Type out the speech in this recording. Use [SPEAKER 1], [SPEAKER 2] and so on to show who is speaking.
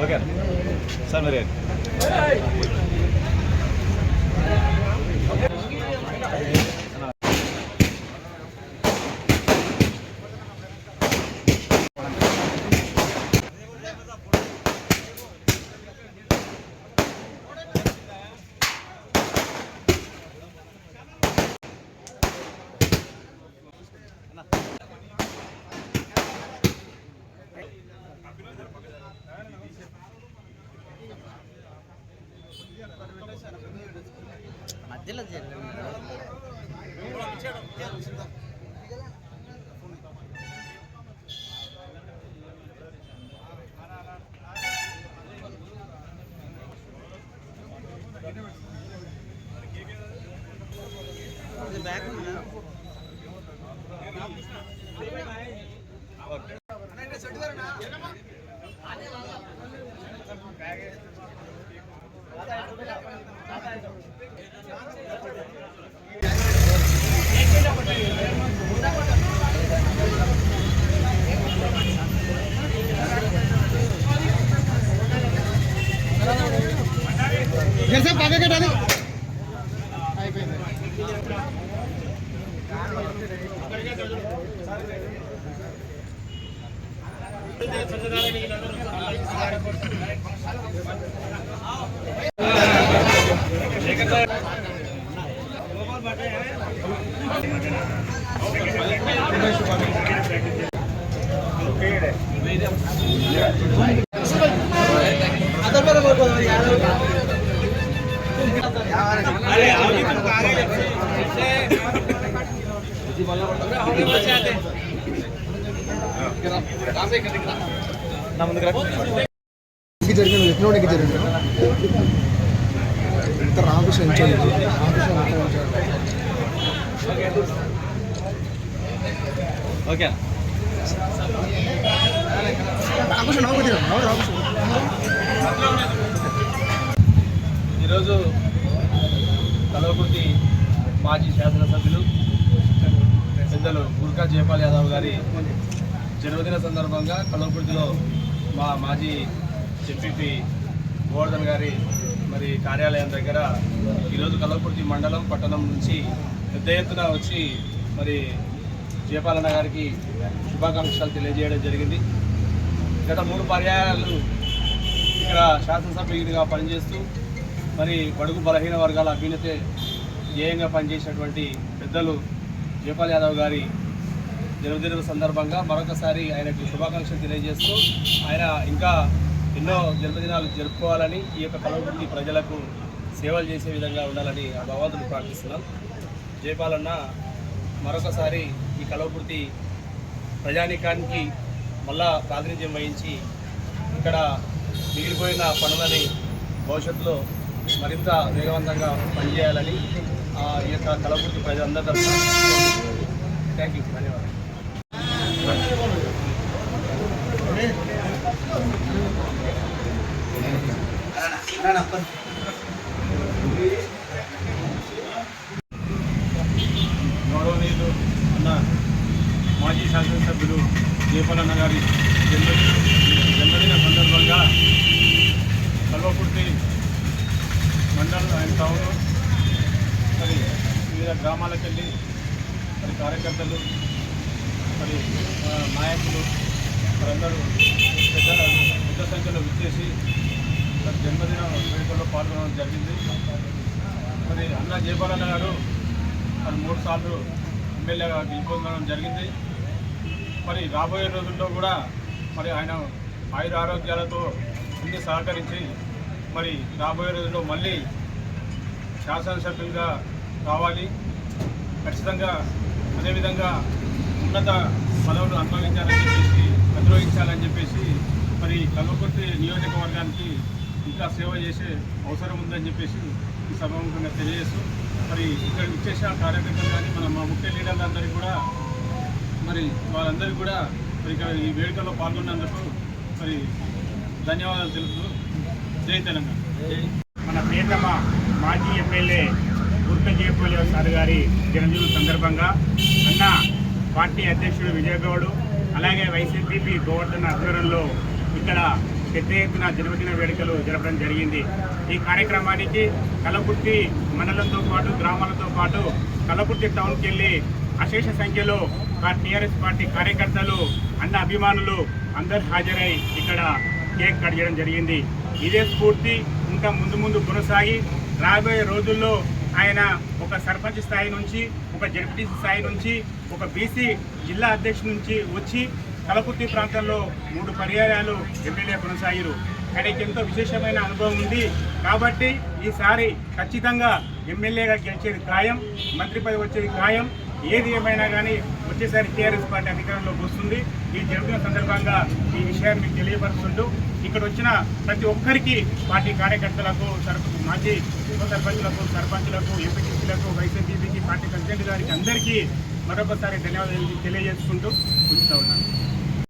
[SPEAKER 1] Okay sir మరి
[SPEAKER 2] మధ్యలో bag जैसे पागे के डाली
[SPEAKER 1] ఓకే ఈరోజు కల్వకుర్తి మాజీ శాసనసభ్యులు పెద్దలు గుర్కా జయపాల్ యాదవ్ గారి జన్మదిన సందర్భంగా కల్వకుర్తిలో మా మాజీ ఎంపీపీ గోవర్ధన్ గారి మరి కార్యాలయం దగ్గర ఈరోజు కల్వకుర్తి మండలం పట్టణం నుంచి పెద్ద ఎత్తున వచ్చి మరి జయపాలన్న గారికి శుభాకాంక్షలు తెలియజేయడం జరిగింది. గత 3 పర్యాయాలు ఇక్కడ శాసనసభ్యుడిగా పనిచేస్తూ మరి బడుగు బలహీన వర్గాల అభ్యున్నతే ధ్యేయంగా పనిచేసినటువంటి పెద్దలు జయపాల్ యాదవ్ గారి జన్మదిన సందర్భంగా మరొకసారి ఆయనకు శుభాకాంక్షలు తెలియజేస్తూ ఆయన ఇంకా ఎన్నో జన్మదినాలు జరుపుకోవాలని ఈ యొక్క కల్వకుర్తి ప్రజలకు సేవలు చేసే విధంగా ఉండాలని ఆ భగవంతుడు ప్రార్థిస్తున్నాం. జయపాలన్న మరొకసారి ఈ కల్వకుర్తి ప్రజానీకానికి మళ్ళా ప్రాతినిధ్యం వహించి ఇక్కడ మిగిలిపోయిన పనులని భవిష్యత్తులో మరింత వేగవంతంగా పనిచేయాలని ఈ యొక్క కల్వకుర్తి ప్రజలందరి తరఫున థ్యాంక్ యూ, ధన్యవాదాలు. గౌరవనీయులు అన్న మాజీ శాసనసభ్యులు జయపాలన్న గారి జన్మదిన సందర్భంగా కల్వకుర్తి మండలం అండ్ టౌన్ మరి వివిధ గ్రామాలకు వెళ్ళి మరి కార్యకర్తలు మరి నాయకులు మరందరూ పెద్ద సంఖ్యలో విచ్చేసి మరి జన్మదిన వేడుకల్లో పాల్గొనడం జరిగింది. మరి అన్న జయపాలన్న గారు మరి 3 సార్లు ఎమ్మెల్యేగా గెలుపొందడం జరిగింది. మరి రాబోయే రోజుల్లో కూడా మరి ఆయన ఆయుర ఆరోగ్యాలతో అన్ని సహకరించి మరి రాబోయే రోజుల్లో మళ్ళీ శాసనసభ్యులుగా రావాలి, ఖచ్చితంగా అదేవిధంగా ఉన్నత పదవులు అధిరోహించాలని చెప్పేసి మరి కల్వకుర్తి నియోజకవర్గానికి ఇంకా సేవ చేసే అవసరం ఉందని చెప్పేసి ఈ సభాముఖంగా తెలియజేస్తూ మరి ఇక్కడ ఇచ్చేసిన కార్యకర్తలు కానీ మా ముఖ్య లీడర్లందరికీ కూడా మరి వాళ్ళందరికీ కూడా మరి ఇక్కడ ఈ వేడుకల్లో పాల్గొన్నందుకు మరి ధన్యవాదాలు తెలుపుతూ జై తెలంగాణ.
[SPEAKER 3] మన ప్రియతమ మాజీ ఎమ్మెల్యే గుర్కా జయపాల్ సార్ గారి జన్మదిన సందర్భంగా అన్న పార్టీ అధ్యక్షుడు విజయగౌడ్ అలాగే వైసీపీ గోవర్ధన్ ఆధ్వర్యంలో ఇక్కడ పెద్ద ఎత్తున జన్మదిన వేడుకలు జరపడం జరిగింది. ఈ కార్యక్రమానికి కలకుర్తి మండలంతో పాటు గ్రామాలతో పాటు కలకుర్తి టౌన్కి వెళ్ళి అశేష సంఖ్యలో టీఆర్ఎస్ పార్టీ కార్యకర్తలు అన్న అభిమానులు అందరు హాజరై ఇక్కడ కేక్ కట్ చేయడం జరిగింది. ఇదే స్ఫూర్తి ఇంకా ముందు కొనసాగి రాబోయే రోజుల్లో ఆయన ఒక సర్పంచ్ స్థాయి నుంచి, ఒక జడ్పీటీసీ స్థాయి నుంచి, ఒక బీసీ జిల్లా అధ్యక్షుడి నుంచి వచ్చి కలకుర్తి ప్రాంతంలో 3 పర్యాయాలు ఎమ్మెల్యే కొనసాగారు. ఆయనకి ఎంతో విశేషమైన అనుభవం ఉంది కాబట్టి ఈసారి ఖచ్చితంగా ఎమ్మెల్యేగా గెలిచేది ఖాయం, మంత్రి పదవి వచ్చేది ఖాయం. ఏది ఏమైనా కానీ వచ్చేసారి టీఆర్ఎస్ పార్టీ అధికారంలోకి వస్తుంది. ఈ జరుగుతున్న సందర్భంగా ఈ విషయాన్ని మీకు తెలియపరుస్తుంటూ ఇక్కడ వచ్చిన ప్రతి ఒక్కరికి పార్టీ కార్యకర్తలకు, మాజీ ఉప సర్పంచులకు, సర్పంచులకు, ఎంపీటీసీలకు, వైసీపీకి, పార్టీ ప్రెసిడెంట్ గారికి అందరికీ మరొకసారి ధన్యవాదాలు తెలియజేసుకుంటూ ఉంచుతూ ఉన్నాను.